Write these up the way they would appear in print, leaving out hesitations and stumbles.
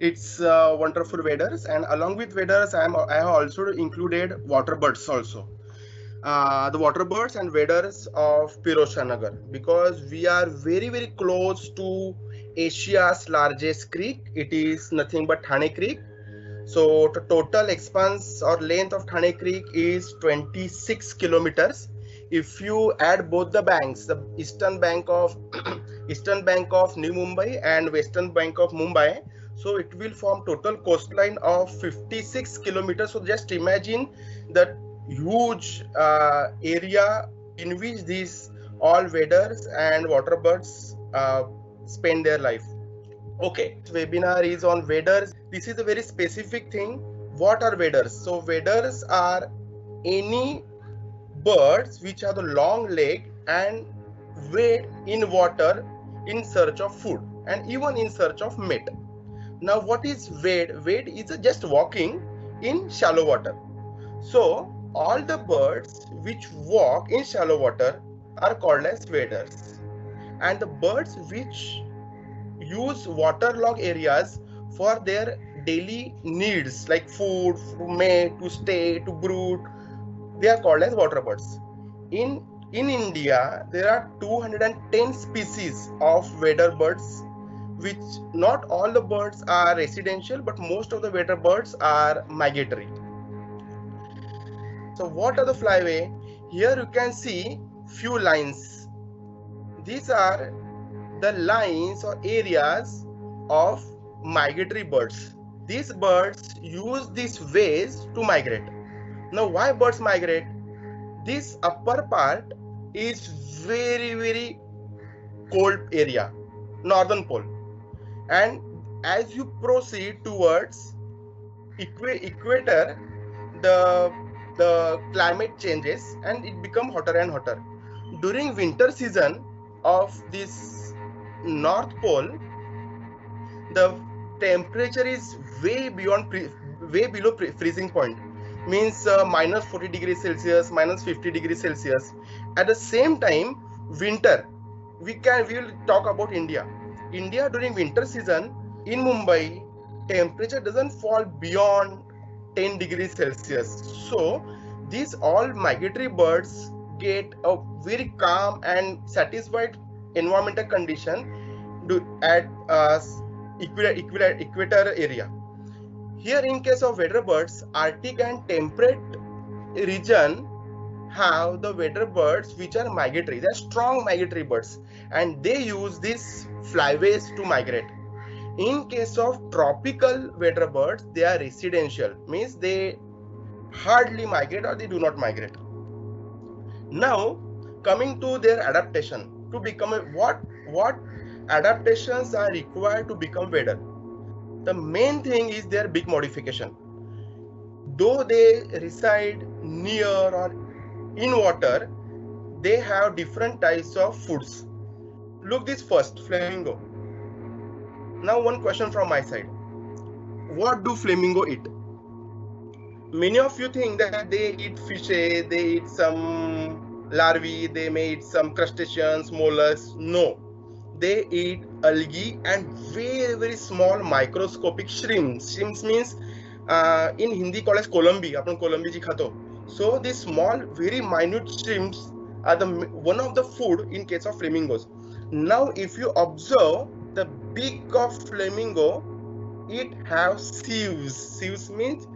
its wonderful waders, and along with waders, I have also included water birds also. The water birds and waders of Pirosha Nagar, because we are very close to Asia's largest creek. It is nothing but Thane Creek. So the total expanse or length of Thane Creek is 26 kilometers. If you add both the banks, the eastern bank of eastern bank of New Mumbai and western bank of Mumbai, so it will form total coastline of 56 kilometers. So just imagine the huge area in which these all waders and water birds spend their life. Okay, this webinar is on waders. This is a very specific thing. What are waders? So waders are any birds which have a long leg and wade in water in search of food and even in search of mate. Now what is wade? Wade is just walking in shallow water. So all the birds which walk in shallow water are called as waders, and the birds which use waterlogged areas for their daily needs like food, mate, to stay, to brood, they are called as water birds. In India, there are 210 species of wader birds, which not all the birds are residential, but most of the wader birds are migratory. So what are the flyway? Here you can see few lines. These are the lines or areas of migratory birds. These birds use these ways to migrate. Now why birds migrate? This upper part is very cold area, northern pole, and as you proceed towards equator, the climate changes and it becomes hotter and hotter. During winter season of this north pole, the temperature is way below freezing point, means minus 40 degrees Celsius, minus 50 degrees Celsius. At the same time, winter, we will talk about India. India during winter season in Mumbai, temperature doesn't fall beyond 10 degrees Celsius. So these all migratory birds get a very calm and satisfied environmental condition at equator area. Here in case of wader birds, Arctic and temperate region have the wader birds which are migratory. They are strong migratory birds and they use these flyways to migrate. In case of tropical wader birds, they are residential, means they hardly migrate or they do not migrate. Now coming to their adaptation to become a what adaptations are required to become wader. The main thing is their beak modification. Though they reside near or in water, they have different types of foods. Look this first, flamingo. Now one question from my side. What do flamingo eat? Many of you think that they eat fishes, they eat some larvae, they may eat some crustaceans, mollusks. No, they eat algae and very small microscopic shrimps. Shrimps means in Hindi called as Columbi. Apan Columbi ji khato. So these small, very minute shrimps are one of the food in case of flamingos. Now, if you observe the beak of flamingo, it have sieves. Sieves means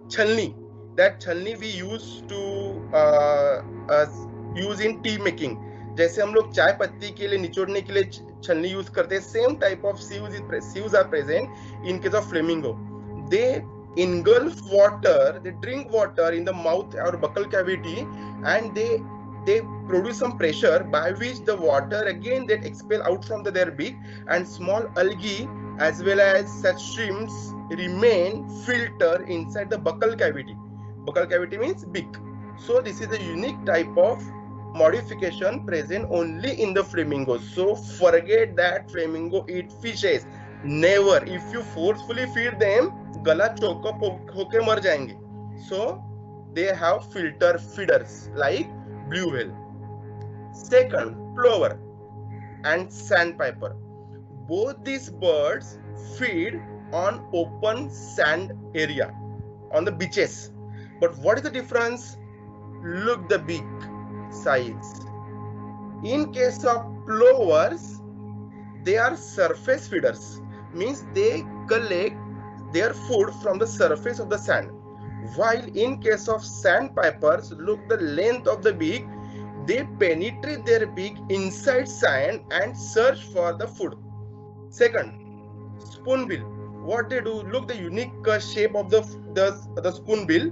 chalni. That chalni we use to use in tea making. जैसे हम लोग चाय पत्ती के लिए निचोड़ने के लिए छलनी यूज करते हैं, same type of sieves are present in case of flamingo. They engulf water, they drink water in the mouth or buccal cavity, and they produce some pressure by which the water again that expel out from their beak, and small algae as well as such shrimps remain filter inside the buccal cavity. Buccal cavity means beak. So this is a unique type of modification present only in the flamingos. So forget that flamingo eat fishes. Never. If you forcefully feed them, गला choke up होके मर जाएंगे. So they have filter feeders like blue whale. Second, plover and sandpiper. Both these birds feed on open sand area on the beaches. But what is the difference? Look the beak size. In case of plovers, they are surface feeders, means they collect their food from the surface of the sand. While in case of sandpipers, look the length of the beak, they penetrate their beak inside sand and search for the food. Second, spoonbill. What they do, look the unique shape of the spoonbill.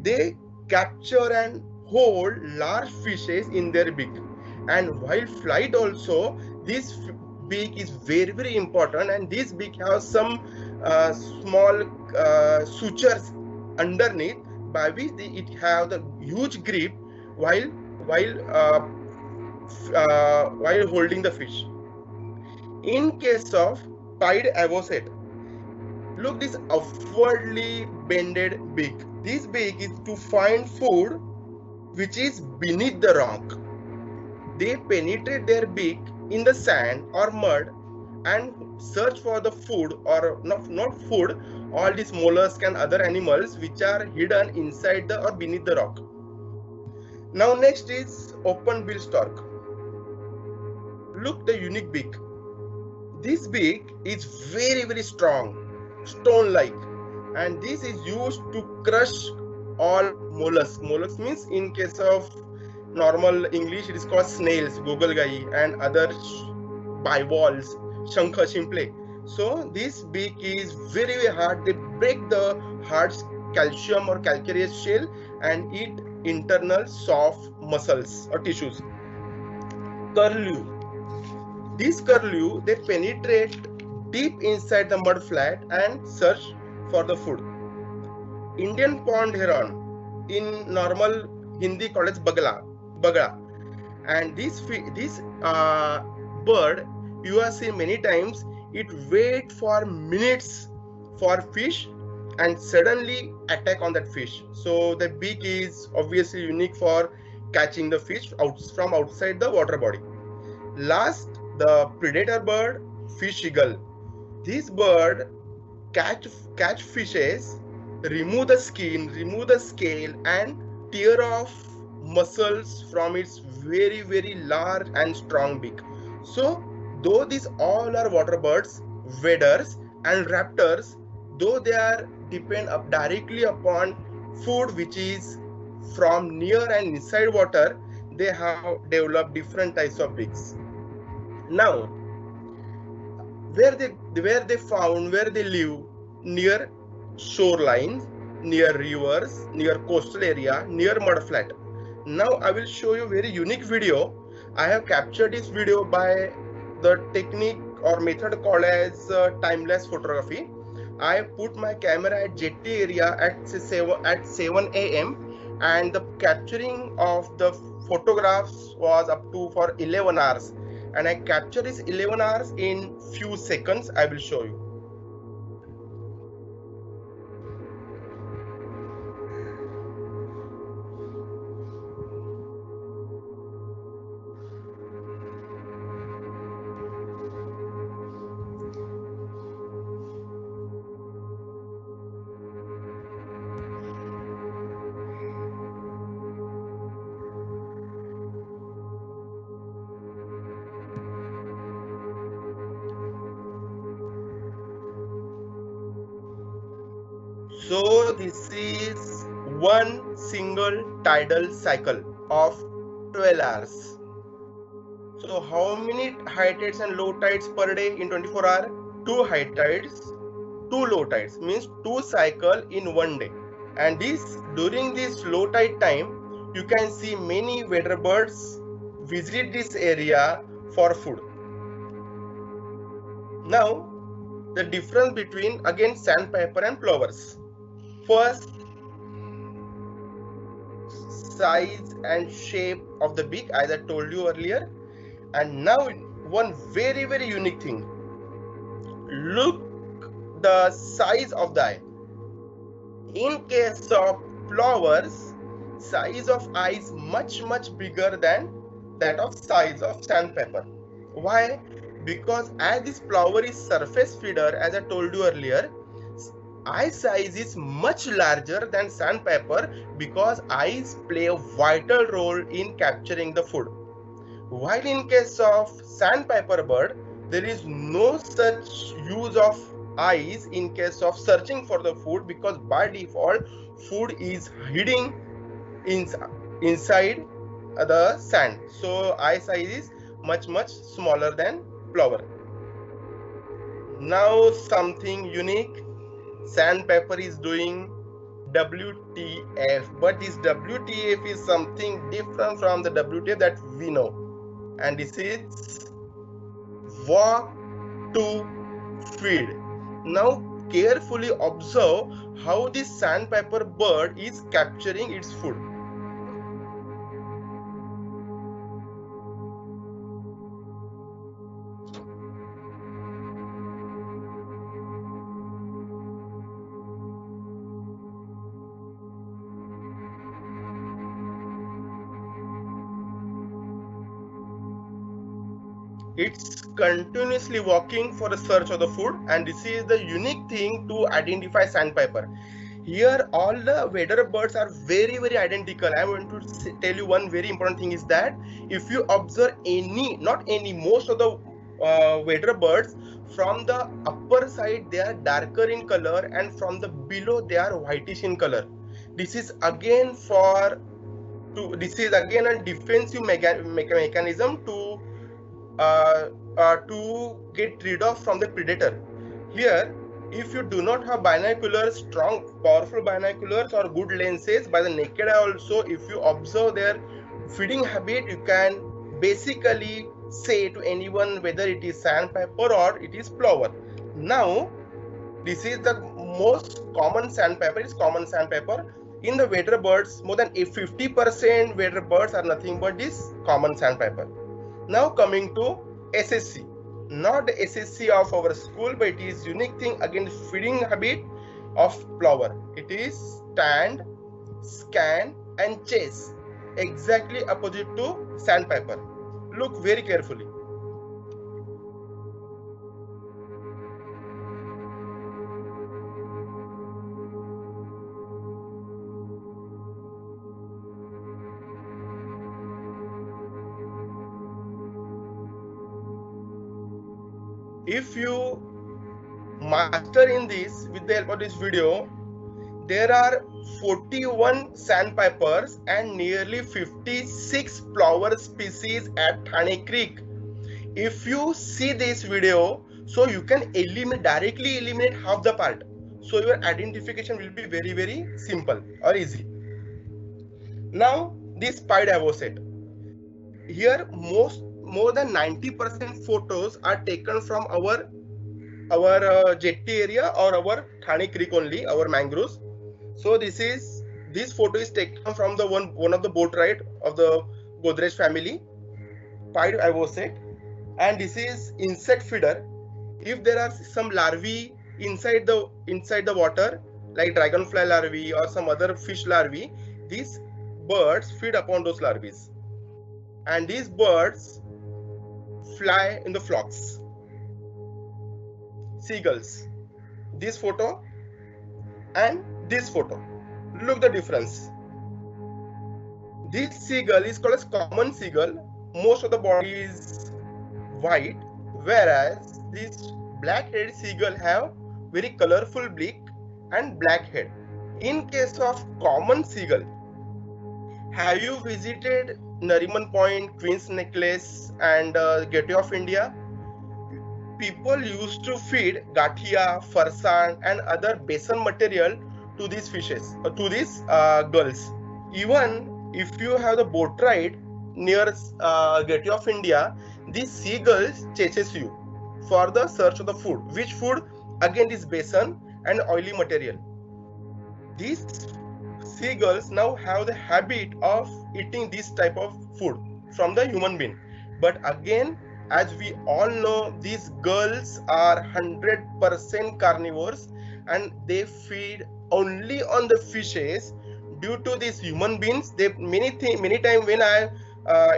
They capture and hold large fishes in their beak. And while flight also, this beak is very important, and this beak has some small sutures underneath by which it have the huge grip while holding the fish. In case of pied avocet, look this upwardly bended beak. This beak is to find food which is beneath the rock. They penetrate their beak in the sand or mud and search for the food, or not food, all these mollusks and other animals which are hidden inside the or beneath the rock. Now next is open bill stork. Look the unique beak. This beak is very strong, stone-like, and this is used to crush all mollusks. Mollusks means, in case of normal English, it is called snails, gogelgai, and other bivalves, shankha, shimple. So this beak is very hard. They break the hard calcium or calcareous shell and eat internal soft muscles or tissues. Curlew. These curlew, they penetrate deep inside the mud flat and search for the food. Indian pond heron, in normal Hindi called as bagla, and this bird you have seen many times. It wait for minutes for fish and suddenly attack on that fish. So the beak is obviously unique for catching the fish from outside the water body. Last, the predator bird, fish eagle. This bird catch fishes, remove the skin, remove the scale, and tear off muscles from its very large and strong beak. So though these all are water birds, waders and raptors, though they are depend directly upon food which is from near and inside water, they have developed different types of beaks. Now, where they live near shorelines, near rivers, near coastal area, near mud flat. Now I will show you very unique video. I have captured this video by the technique or method called as timeless photography. I put my camera at jetty area at 7 a.m. and the capturing of the photographs was up to for 11 hours, and I captured this 11 hours in few seconds. I will show you. So this is one single tidal cycle of 12 hours. So how many high tides and low tides per day in 24 hours? 2 high tides, 2 low tides, means 2 cycle in one day. And during this low tide time, you can see many water birds visit this area for food. Now, the difference between again sandpiper and plovers. First, size and shape of the beak, as I told you earlier. And now one very unique thing. Look the size of the eye. In case of plovers, size of eye is much bigger than that of size of sandpiper. Why? Because as this plover is surface feeder, as I told you earlier, eye size is much larger than sandpiper because eyes play a vital role in capturing the food. While in case of sandpiper bird, there is no such use of eyes in case of searching for the food, because by default food is hiding inside the sand. So eye size is much smaller than plover. Now something unique sandpiper is doing, WTF. But this WTF is something different from the WTF that we know, and this is walk to feed. Now carefully observe how this sandpiper bird is capturing its food. It's continuously walking for a search of the food, and this is the unique thing to identify sandpiper. Here all the wadder birds are very identical. I want to tell you one very important thing is that if you observe most of the wadder birds, from the upper side they are darker in color, and from the below they are whitish in color. This is again a defensive mechanism to get rid of from the predator. Here, if you do not have binoculars, strong powerful binoculars or good lenses, by the naked eye also, if you observe their feeding habit, you can basically say to anyone whether it is sandpiper or it is plover. Now this is the most common sandpiper. It's common sandpiper in the wadder birds. More than 50% wadder birds are nothing but this common sandpiper. Now coming to SSC, not the SSC of our school, but it is unique thing again, feeding habit of plover. It is stand, scan and chase, exactly opposite to sandpiper. Look very carefully. If you master in this with the help of this video, there are 41 sandpipers and nearly 56 plover species at Thane Creek. If you see this video, so you can directly eliminate half the part. So your identification will be very simple or easy. Now this pied avocet. Here more than 90% photos are taken from our jetty area or our Thane Creek only, our mangroves. So this photo is taken from the one of the boat ride of the Godrej family, pied avocet, and this is insect feeder. If there are some larvae inside the water, like dragonfly larvae or some other fish larvae, these birds feed upon those larvae, and these birds fly in the flocks. Seagulls, this photo and this photo, look the difference. This seagull is called as common seagull. Most of the body is white, whereas this black-headed seagull have very colorful beak and black head. In case of common seagull, have you visited Nariman Point, Queen's Necklace and Gateway of India? People used to feed gathia, farsan and other basin material to these fishes, to these gulls. Even if you have the boat ride near Gateway of India, these seagulls chases you for the search of the food. Which food? Again this basin and oily material. These seagulls now have the habit of eating this type of food from the human being. But again, as we all know, these gulls are 100% carnivores and they feed only on the fishes. Due to these human beings, they many times when I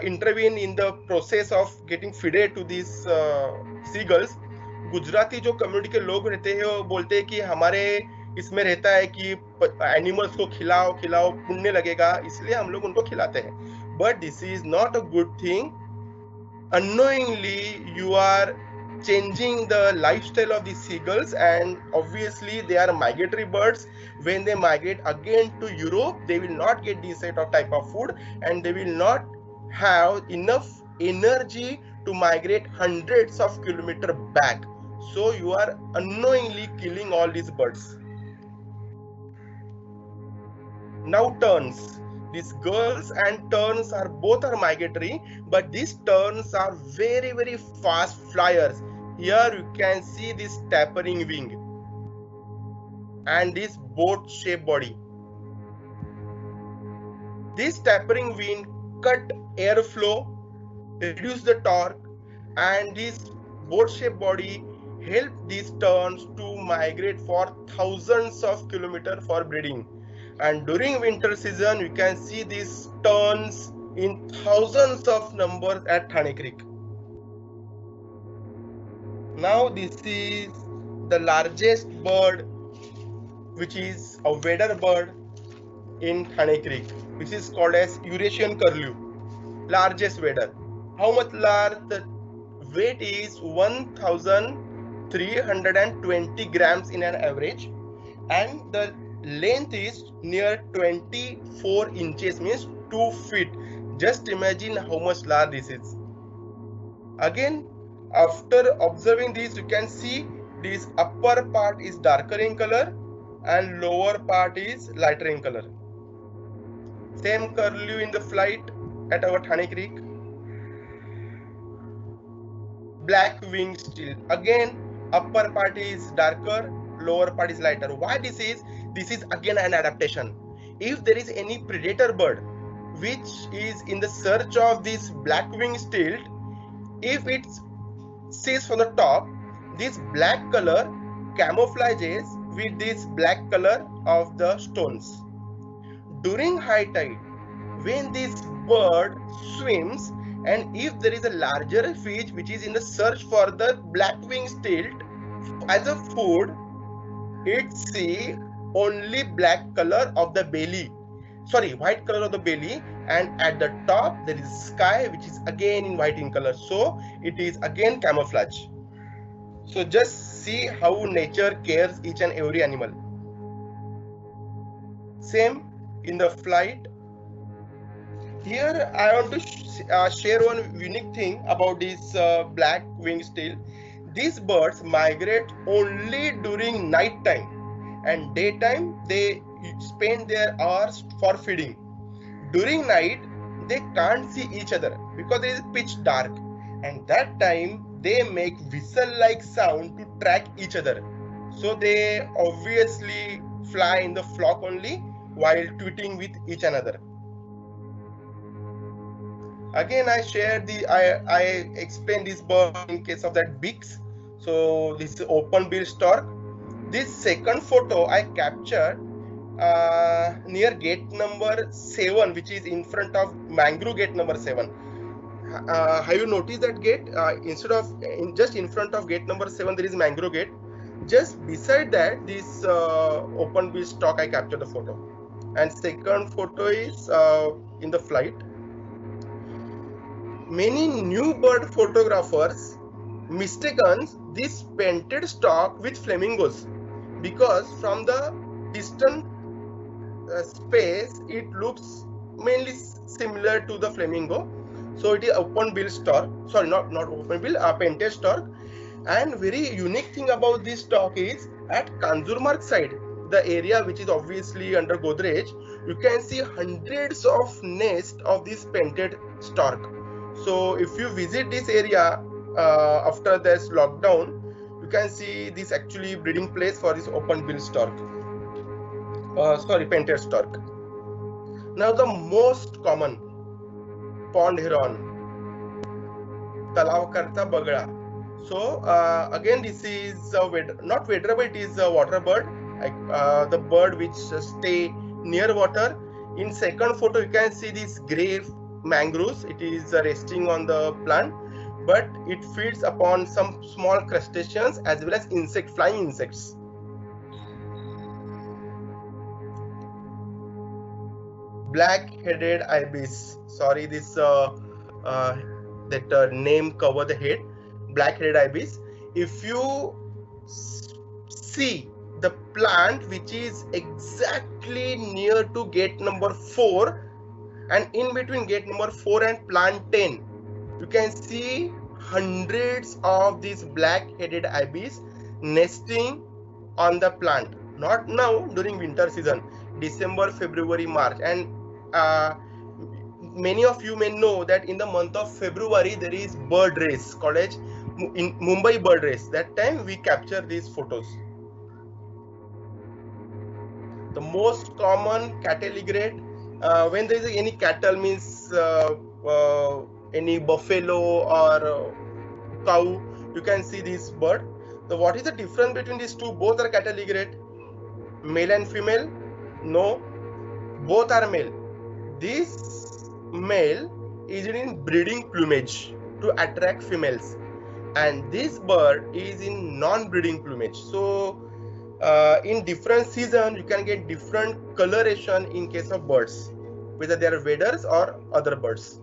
intervene in the process of getting feeded to these seagulls, Gujarati जो community के लोग रहते हैं वो बोलते हैं कि हमारे इसमें रहता है कि एनिमल्स को खिलाओ खिलाओ पुण्य लगेगा, इसलिए हम लोग उनको खिलाते हैं. But this is not a good thing. Unknowingly you are changing the lifestyle of the seagulls, and obviously they are migratory birds. When they migrate again to Europe, they will not get this set of type of food, and they will not have enough energy to migrate hundreds of kilometers back. So you are unknowingly killing all these birds. Now terns. These gulls and terns are both are migratory, but these terns are very fast flyers. Here you can see this tapering wing and this boat shaped body. This tapering wing cut airflow, reduce the torque, and this boat shaped body help these terns to migrate for thousands of kilometers for breeding. And during winter season you can see these terns in thousands of numbers at Thane Creek. Now this is the largest bird, which is a wadder bird in Thane Creek, which is called as Eurasian curlew, largest wadder. How much large? The weight is 1320 grams in an average, and the length is near 24 inches, means 2 feet. Just imagine how much large this is. Again, after observing this, you can see this upper part is darker in color and lower part is lighter in color. Same curlew in the flight at our Thane Creek. Black wing still. Again, upper part is darker, lower part is lighter. Why this is? This is again an adaptation. If there is any predator bird which is in the search of this black wing stilt, if it sees from the top, this black color camouflages with this black color of the stones. During high tide, when this bird swims, and if there is a larger fish which is in the search for the black wing stilt as a food, it see only black color of the belly, white color of the belly, and at the top there is sky which is again in white in color, so it is again camouflage. So just see how nature cares each and every animal. Same in the flight. Here I want to share one unique thing about this black wing stilt. These birds migrate only during night time, and daytime they spend their hours for feeding. During night they can't see each other because it is pitch dark, and that time they make whistle like sound to track each other. So they obviously fly in the flock only while tweeting with each another. Again, I explained this bird in case of that beaks. So this is open bill stork. This second photo I captured near gate number 7, which is in front of mangrove gate number 7. Have you noticed that gate? Just in front of gate number 7 there is mangrove gate. Just beside that, this open bill stork I captured the photo. And second photo is in the flight. Many new bird photographers mistaken this painted stork with flamingos, because from the distant space it looks mainly similar to the flamingo. So it is open bill stork, sorry, not open bill, painted stork. And very unique thing about this stork is at Kanjurmarg side, the area which is obviously under Godrej, you can see hundreds of nests of this painted stork. So if you visit this area after this lockdown, you can see this actually breeding place for this open bill stork, painted stork. Now the most common, pond heron, Talawkarta bagla. So again, this is not wadder, but it is a water bird, like the bird which stay near water. In second photo, you can see this grey mangroves. It is resting on the plant, but it feeds upon some small crustaceans as well as flying insects. black-headed ibis. Sorry, this name cover the head. Black-headed ibis. If you see the plant which is exactly near to gate number 4, and in between gate number 4 and plant 10, you can see hundreds of these black-headed ibis nesting on the plant. Not now, during winter season, December, February, March, and many of you may know that in the month of February there is bird race called as in Mumbai bird race. That time we capture these photos. The most common cattle egret, when there is any cattle, means any buffalo or cow, you can see this bird. So what is the difference between these two? Both are cattle egret. Male and female? No, both are male. This male is in breeding plumage to attract females, and this bird is in non-breeding plumage. So in different season you can get different coloration in case of birds, whether they are waders or other birds.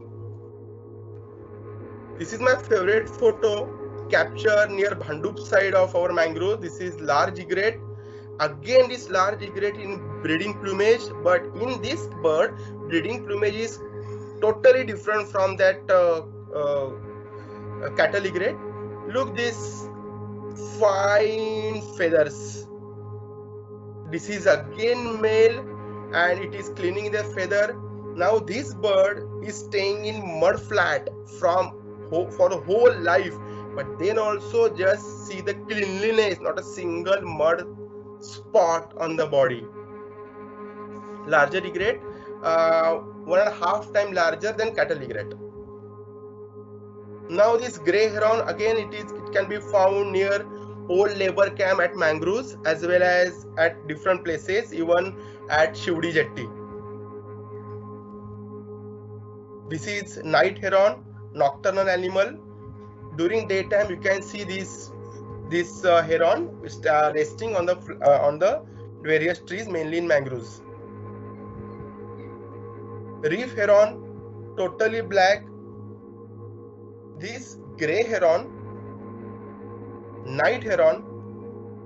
This is my favorite photo capture near Bhandup side of our mangrove. This is large egret. Again, this large egret in breeding plumage, but in this bird breeding plumage is totally different from that cattle egret. Look, this fine feathers. This is again male and it is cleaning the feather. Now this bird is staying in mud flat for the whole life, but then also just see the cleanliness, not a single mud spot on the body. Larger egret, 1.5 times larger than cattle egret. Now this grey heron, again it can be found near old labor camp at mangroves as well as at different places, even at Shivdi Jetty. This is night heron, nocturnal animal. During daytime you can see this heron resting on the various trees, mainly in mangroves. Reef heron, totally black. This grey heron, night heron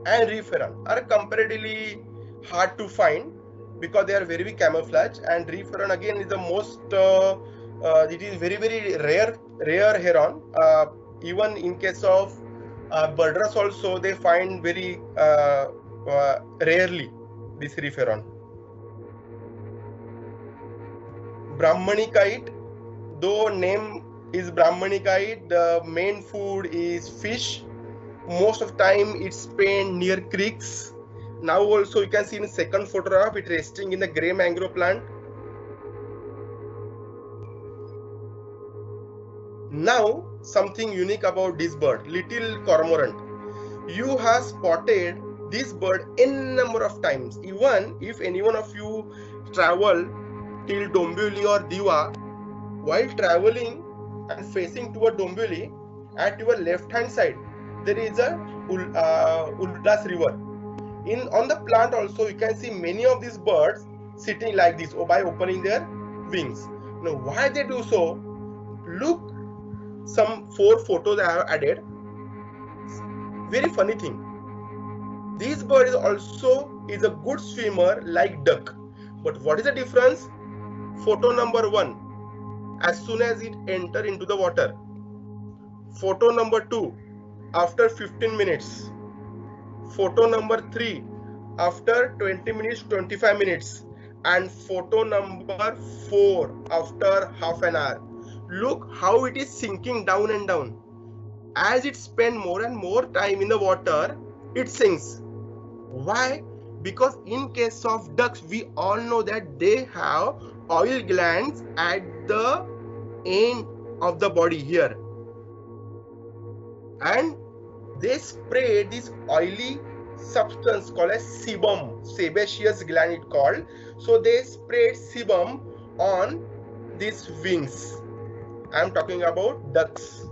and reef heron are comparatively hard to find because they are very camouflage, and reef heron again is the most it is very rare heron. Even in case of birders also they find very rarely this reef heron. Brahmani kite, though name is Brahmani kite, the main food is fish. Most of the time it's spent near creeks. Now also you can see in the second photograph it resting in the grey mangrove plant. Now something unique about this bird, little cormorant. You have spotted this bird n number of times. Even if any one of you travel till Dombivli or Diva, while traveling and facing toward Dombivli, at your left hand side there is a Uldas river. On the plant also you can see many of these birds sitting like this by opening their wings. Now why they do so? Look, some 4 photos I have added. Very funny thing. This bird is a good swimmer like duck. But what is the difference? Photo number 1, as soon as it enter into the water. Photo number 2, after 15 minutes. Photo number 3, after 20 minutes, 25 minutes. And photo number 4, after half an hour. Look how it is sinking down and down. As it spends more and more time in the water, it sinks. Why? Because in case of ducks, we all know that they have oil glands at the end of the body here, and they spray this oily substance called as sebum, sebaceous gland it called. So they sprayed sebum on these wings. I am talking about ducks.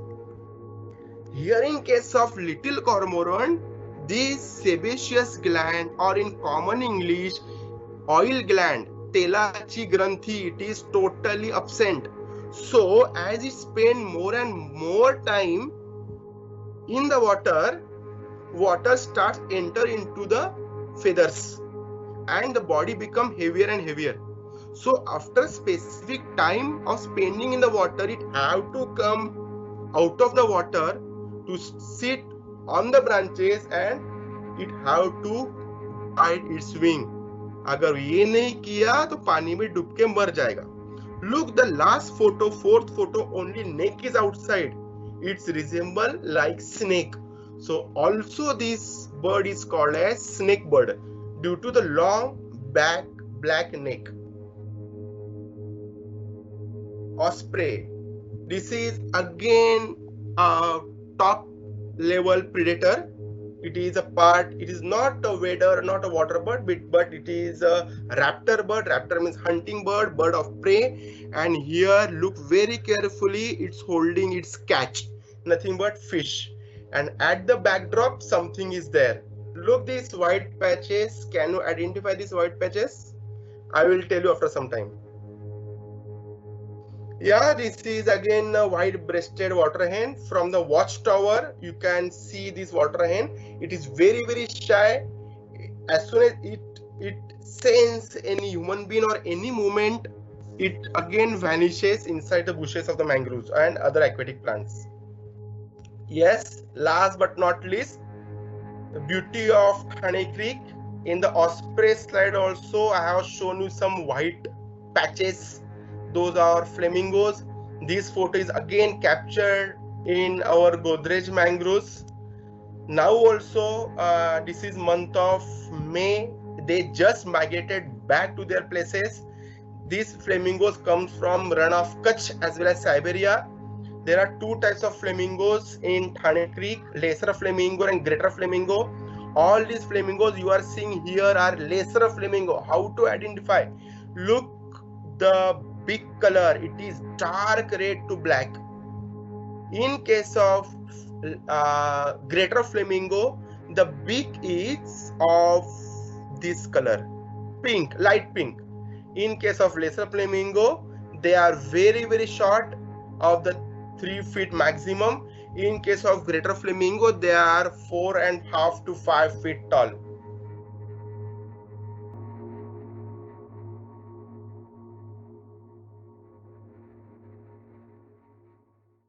Here in case of little cormorant, this sebaceous gland, or in common English oil gland, Telachi Granthi, it is totally absent. So as it spend more and more time in the water starts enter into the feathers and the body become heavier and heavier. So after specific time of spending in the water, it have to come out of the water to sit on the branches and it have to bite its wing. अगर ये नहीं किया तो पानी में डूब के मर जाएगा. Look, the last photo, fourth photo, only neck is outside. It's resemble like snake. So also this bird is called as snake bird due to the long black neck. Osprey. This is again a top level predator. It is not a wadder, not a water bird, but it is a raptor bird. Raptor means hunting bird, bird of prey. And here look very carefully, it's holding its catch, nothing but fish. And at the backdrop something is there. Look these white patches. Can you identify these white patches? I will tell you after some time. Yeah, this is again a white-breasted water hen. From the watchtower, you can see this water hen. It is very shy. As soon as it senses any human being or any movement, it again vanishes inside the bushes of the mangroves and other aquatic plants. Yes, last but not least, the beauty of Thane Creek. In the osprey slide also, I have shown you some white patches. Those are flamingos. This photo is again captured in our Godrej mangroves. Now also, this is month of May. They just migrated back to their places. These flamingos come from run of Kutch as well as Siberia. There are two types of flamingos in Thane Creek, lesser flamingo and greater flamingo. All these flamingos you are seeing here are lesser flamingo. How to identify? Look, the big color, it is dark red to black. In case of greater flamingo, the beak is of this color, pink, light pink. In case of lesser flamingo, they are very short, of the 3 feet maximum. In case of greater flamingo, they are 4.5 to 5 feet tall.